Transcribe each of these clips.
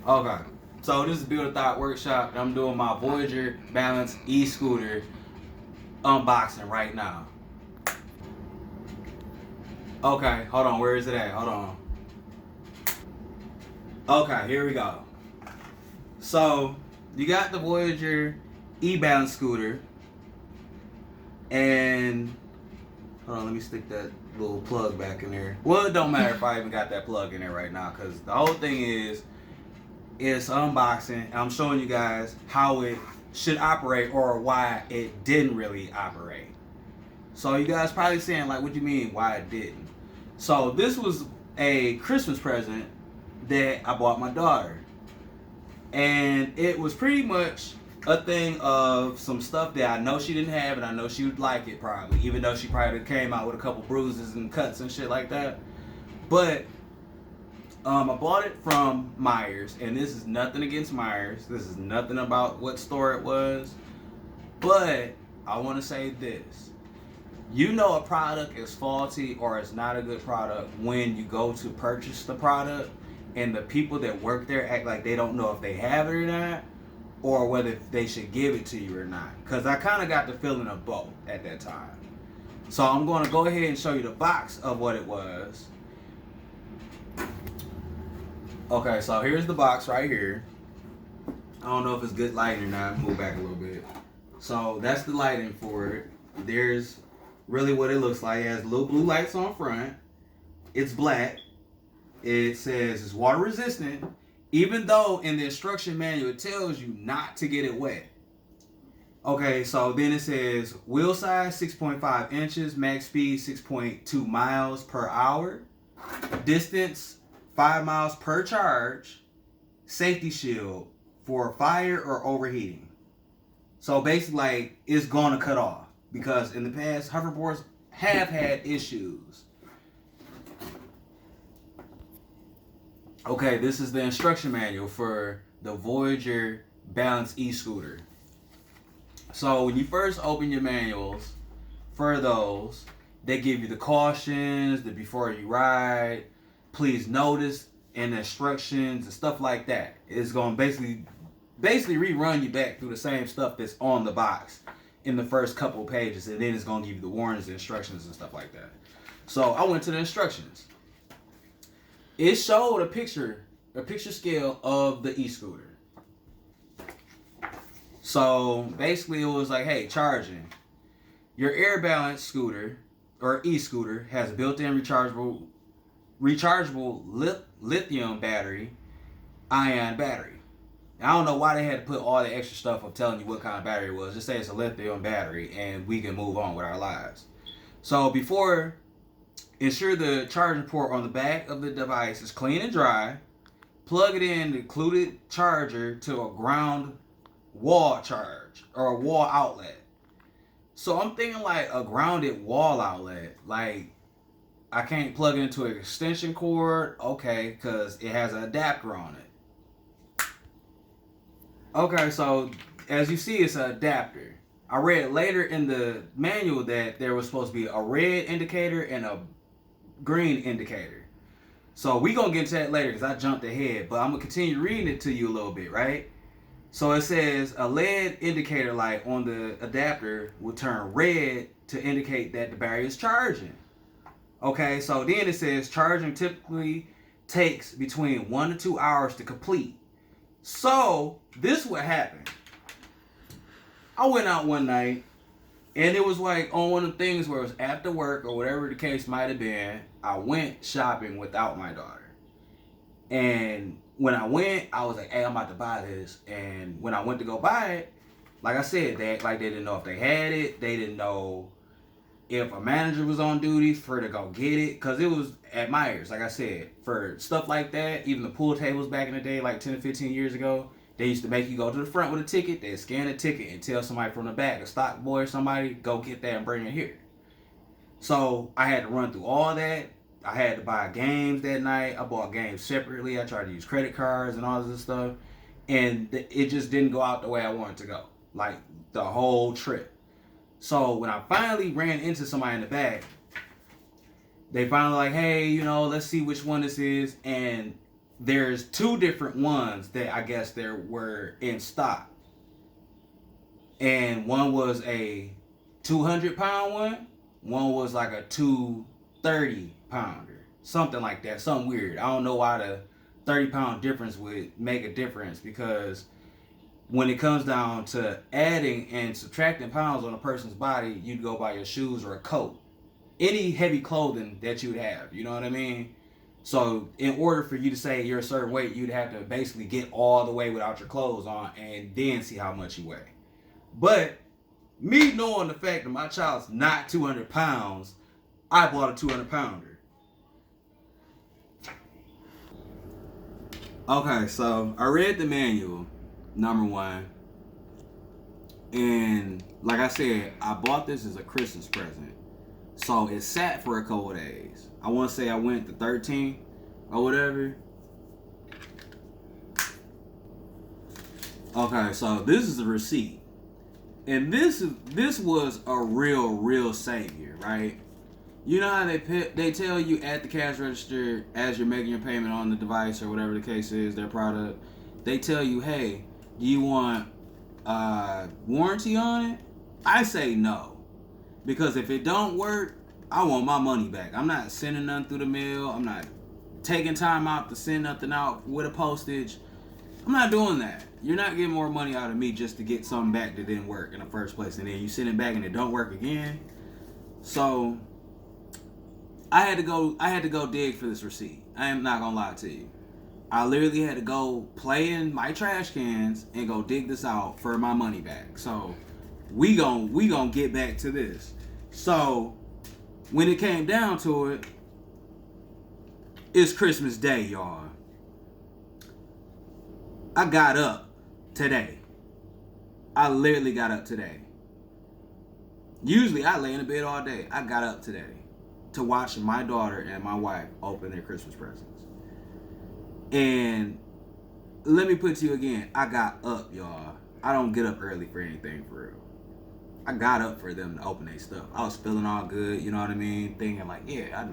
Okay. So this is Build-A-Thot workshop, and I'm doing my Voyager Balance E Scooter unboxing right now. Okay, hold on. Where is it at? Hold on. Okay, here we go. So you got the Voyager E Balance Scooter, and hold on. Let me stick that little plug back in there. Well, it don't matter if I even got that plug in there right now, because the whole thing is it's unboxing. And I'm showing you guys how it should operate or why it didn't really operate. So you guys probably saying like, what do you mean why it didn't? So this was a Christmas present that I bought my daughter, and it was pretty much a thing of some stuff that I know she didn't have, and I know she would like it probably, even though she probably came out with a couple bruises and cuts and shit like that. But I bought it from Myers, and this is nothing against Myers. This is nothing about what store it was. But I want to say this. You know a product is faulty or it's not a good product when you go to purchase the product and the people that work there act like they don't know if they have it or not, or whether they should give it to you or not. Because I kind of got the feeling of both at that time. So I'm going to go ahead and show you the box of what it was. Okay, so here's the box right here. I don't know if it's good lighting or not. Move back a little bit. So that's the lighting for it. There's really what it looks like. It has little blue lights on front. It's black. It says it's water resistant, even though in the instruction manual it tells you not to get it wet. Okay, so then it says wheel size 6.5 inches, max speed 6.2 miles per hour, distance 5 miles per charge, safety shield for fire or overheating. So basically, like, it's gonna cut off because in the past, hoverboards have had issues. Okay, this is the instruction manual for the Voyager Balance E Scooter. So when you first open your manuals for those, they give you the cautions, the before you ride, please notice, and the instructions and stuff like that. It's gonna basically rerun you back through the same stuff that's on the box in the first couple of pages, and then it's gonna give you the warnings, the instructions, and stuff like that. So I went to the instructions. It showed a picture scale of the e-scooter. So basically it was like, hey, charging. Your air balance scooter or e-scooter has a built-in rechargeable lithium battery, ion battery. I don't know why they had to put all the extra stuff of telling you what kind of battery it was. Just say it's a lithium battery and we can move on with our lives. So before, ensure the charging port on the back of the device is clean and dry. Plug it in the included charger to a ground wall charge or a wall outlet. So I'm thinking like a grounded wall outlet. Like I can't plug it into an extension cord. Okay, because it has an adapter on it. Okay, so as you see, it's an adapter. I read later in the manual that there was supposed to be a red indicator and a green indicator. So we gonna get into that later because I jumped ahead, but I'm gonna continue reading it to you a little bit, right? So it says a LED indicator light on the adapter will turn red to indicate that the battery is charging. Okay, so then it says charging typically takes between 1 to 2 hours to complete. So this what happened. I went out one night and it was like on one of the things where it was after work or whatever the case might have been. I went shopping without my daughter. And when I went, I was like, hey, I'm about to buy this. And when I went to go buy it, like I said, they act like they didn't know if they had it. They didn't know if a manager was on duty for to go get it. Because it was at Myers, like I said, for stuff like that. Even the pool tables back in the day, like 10 to 15 years ago, they used to make you go to the front with a ticket. They'd scan the ticket and tell somebody from the back, a stock boy or somebody, go get that and bring it here. So I had to run through all that. I had to buy games that night. I bought games separately. I tried to use credit cards and all this stuff. And it just didn't go out the way I wanted to go. Like the whole trip. So when I finally ran into somebody in the back, they finally like, hey, let's see which one this is. And there's two different ones that I guess there were in stock. And one was a 200-pound one. One was like a 230-pounder. Something like that. Something weird. I don't know why the 30-pound difference would make a difference, because when it comes down to adding and subtracting pounds on a person's body, you'd go by your shoes or a coat. Any heavy clothing that you'd have. You know what I mean? So in order for you to say you're a certain weight, you'd have to basically get all the way without your clothes on and then see how much you weigh. But me knowing the fact that my child's not 200 pounds, I bought a 200-pounder. Okay, so I read the manual, number one. And like I said, I bought this as a Christmas present. So it sat for a couple of days. I want to say I went the 13th or whatever. Okay, so this is the receipt. And this was a real savior, right? You know how they tell you at the cash register as you're making your payment on the device or whatever the case is, their product, they tell you, hey, do you want warranty on it? I say no. Because if it don't work, I want my money back. I'm not sending nothing through the mail. I'm not taking time out to send nothing out with a postage. I'm not doing that. You're not getting more money out of me just to get something back that didn't work in the first place, and then you send it back and it don't work again. So I had to go dig for this receipt. I am not gonna lie to you. I literally had to go play in my trash cans and go dig this out for my money back. So we gon' get back to this. So when it came down to it, it's Christmas Day, y'all. I got up today. I literally got up today. Usually I lay in the bed all day. I got up today to watch my daughter and my wife open their Christmas presents. And let me put to you again, I got up, y'all. I don't get up early for anything, for real. I got up for them to open their stuff. I was feeling all good, you know what I mean? Thinking like, yeah, I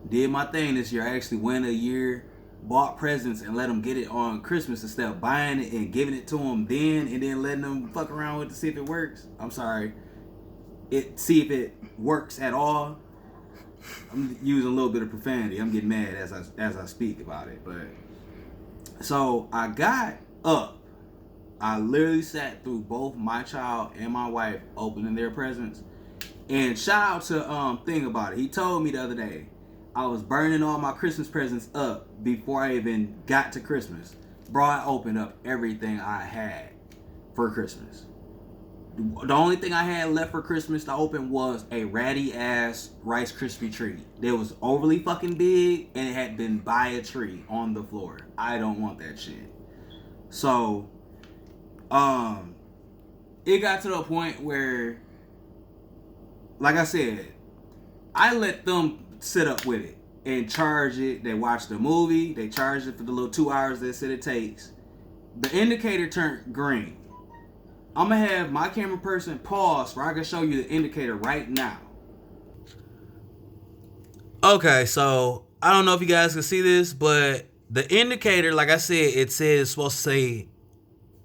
did my thing this year. I actually went a year, bought presents, and let them get it on Christmas instead of buying it and giving it to them then and then letting them fuck around with it to see if it works. I'm sorry. See if it works at all. I'm using a little bit of profanity. I'm getting mad as I speak about it. But so I got up. I literally sat through both my child and my wife opening their presents. And shout out to Thing About It. He told me the other day I was burning all my Christmas presents up before I even got to Christmas. Bro, I opened up everything I had for Christmas. The only thing I had left for Christmas to open was a ratty ass Rice Krispie treat. It was overly fucking big and it had been by a tree on the floor. I don't want that shit. So, it got to the point where, like I said, I let them sit up with it and charge it. They watched the movie. They charged it for the little 2 hours they said it takes. The indicator turned green. I'm going to have my camera person pause where I can show you the indicator right now. Okay, so I don't know if you guys can see this, but the indicator, like I said, it says it's supposed to say,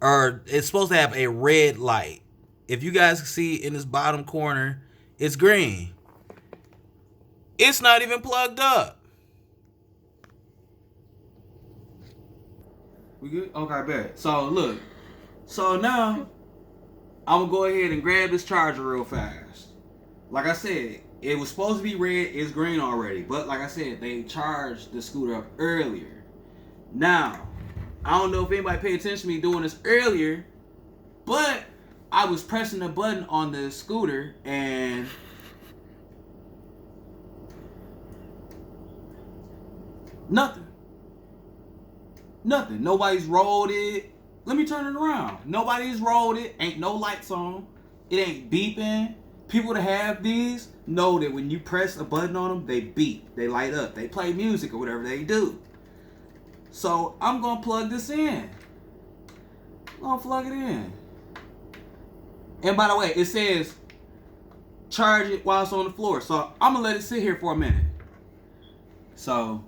or it's supposed to have a red light. If you guys can see in this bottom corner, it's green. It's not even plugged up. We good? Okay, bet. So look. So now I'm gonna go ahead and grab this charger real fast. Like I said, it was supposed to be red. It's green already. But like I said, they charged the scooter up earlier. Now, I don't know if anybody paid attention to me doing this earlier, but I was pressing the button on the scooter and nothing. Nobody's rolled it. Let me turn it around. Nobody's rolled it. Ain't no lights on. It ain't beeping. People that have these know that when you press a button on them, they beep. They light up. They play music or whatever they do. So I'm going to plug this in. I'm going to plug it in. And by the way, it says charge it while it's on the floor. So I'm going to let it sit here for a minute. So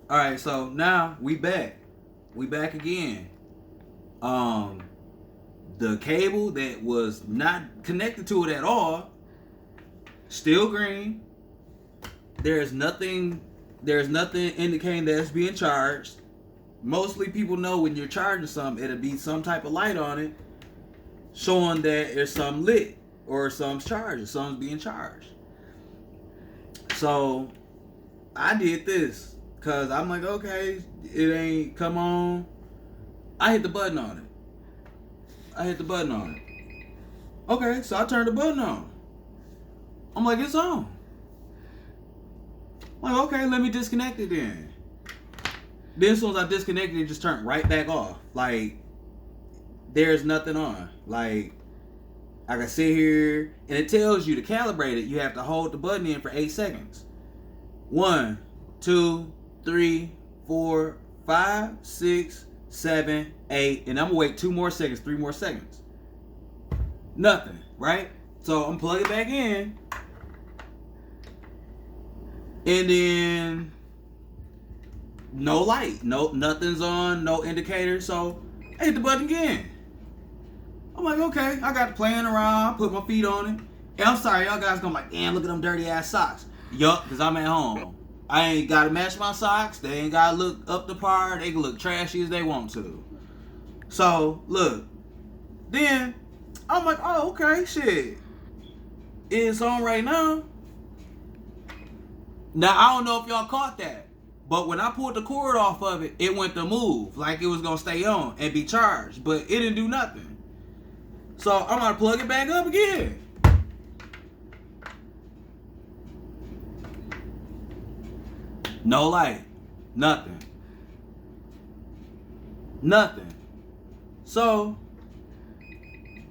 All right, so now we back. We back again. The cable that was not connected to it at all, still green. There's nothing indicating that it's being charged. Mostly people know when you're charging something, it'll be some type of light on it showing that there's some lit or some's charged, some's being charged. So I did this because I'm like, okay, it ain't come on. I hit the button on it. Okay, so I turned the button on. I'm like, it's on. I'm like, okay, let me disconnect it then. Then as soon as I disconnected it, just turned right back off. Like, there's nothing on. Like, I can sit here, and it tells you to calibrate it. You have to hold the button in for 8 seconds. 1, 2, 3, 4, 5, 6, 7, 8, and I'm gonna wait 2 more seconds, 3 more seconds. Nothing, right? So I'm plug it back in, and then no light, nothing's on, no indicator. So I hit the button again. I'm like, okay, I got playing around, put my feet on it. And I'm sorry, y'all guys gonna like, damn, look at them dirty ass socks. Yup, because I'm at home. I ain't gotta match my socks. They ain't gotta look up to par. They can look trashy as they want to. So, look. Then, I'm like, oh, okay, shit. It's on right now. Now, I don't know if y'all caught that. But when I pulled the cord off of it, it went to move. Like it was gonna stay on and be charged. But it didn't do nothing. So, I'm gonna plug it back up again. No light. Nothing. So,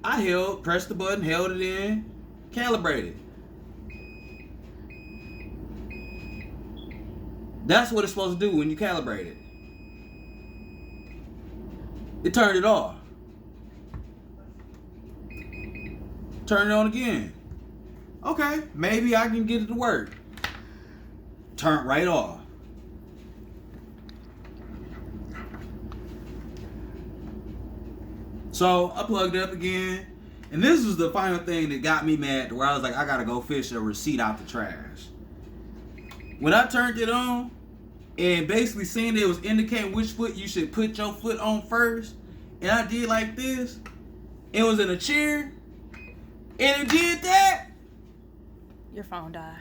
I pressed the button, held it in, calibrated. That's what it's supposed to do when you calibrate it. It turned it off. Turn it on again. Okay, maybe I can get it to work. Turn right off. So I plugged it up again, and this was the final thing that got me mad, where I was like, I gotta go fish a receipt out the trash. When I turned it on, and basically saying it was indicating which foot you should put your foot on first, and I did like this, it was in a chair, and it did that. Your phone died.